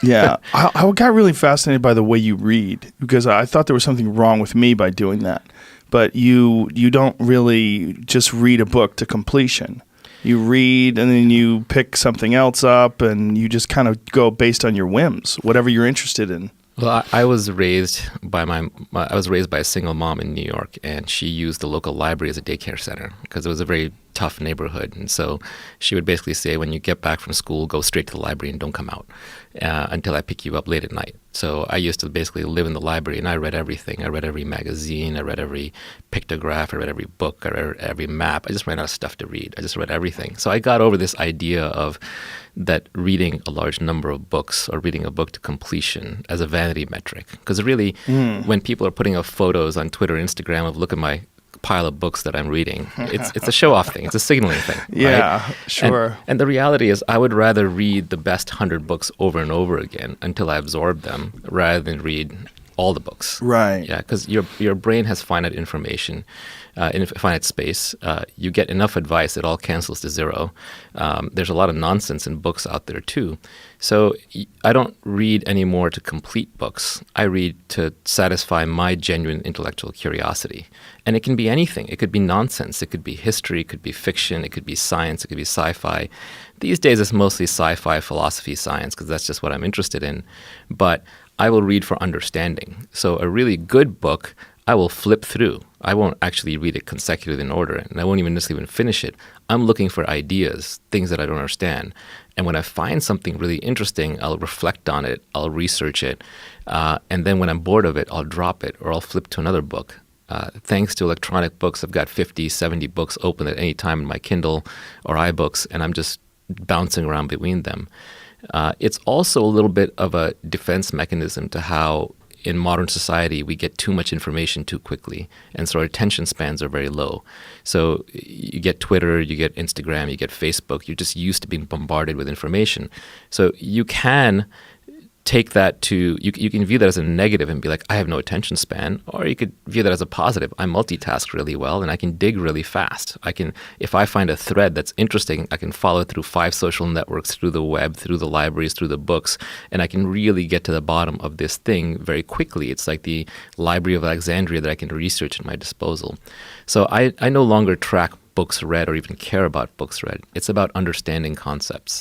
Yeah. I got really fascinated by the way you read because I thought there was something wrong with me by doing that. But you don't really just read a book to completion. You read and then you pick something else up and you just kind of go based on your whims, whatever you're interested in. Well, I was raised by I was raised by a single mom in New York, and she used the local library as a daycare center because it was a very tough neighborhood. And so she would basically say, when you get back from school, go straight to the library and don't come out until I pick you up late at night. So I used to basically live in the library, and I read everything. I read every magazine. I read every pictograph. I read every book. I read every map. I just ran out of stuff to read. I just read everything. So I got over this idea of that reading a large number of books or reading a book to completion as a vanity metric. Because really, when people are putting up photos on Twitter and Instagram of, look at my pile of books that I'm reading, it's a show-off thing. It's a signaling thing. Yeah, right? sure. And the reality is I would rather read the best 100 books over and over again until I absorb them rather than read all the books. Right. Yeah, because your brain has finite information, in finite space. You get enough advice, it all cancels to zero. There's a lot of nonsense in books out there too. So I don't read anymore to complete books. I read to satisfy my genuine intellectual curiosity. And it can be anything. It could be nonsense. It could be history. It could be fiction. It could be science. It could be sci-fi. These days it's mostly sci-fi, philosophy, science, because that's just what I'm interested in. But I will read for understanding. So a really good book, I will flip through. I won't actually read it consecutively in order, and I won't even necessarily even finish it. I'm looking for ideas, things that I don't understand. And when I find something really interesting, I'll reflect on it, I'll research it, and then when I'm bored of it, I'll drop it or I'll flip to another book. Thanks to electronic books, I've got 50, 70 books open at any time in my Kindle or iBooks, and I'm just bouncing around between them. It's also a little bit of a defense mechanism to how in modern society we get too much information too quickly, and so our attention spans are very low. So you get Twitter, you get Instagram, you get Facebook, you're just used to being bombarded with information. So you can take that to, you can view that as a negative and be like, I have no attention span, or you could view that as a positive. I multitask really well and I can dig really fast. If I find a thread that's interesting, I can follow it through 5 social networks, through the web, through the libraries, through the books, and I can really get to the bottom of this thing very quickly. It's like the Library of Alexandria that I can research at my disposal. So I no longer track books read or even care about books read. It's about understanding concepts.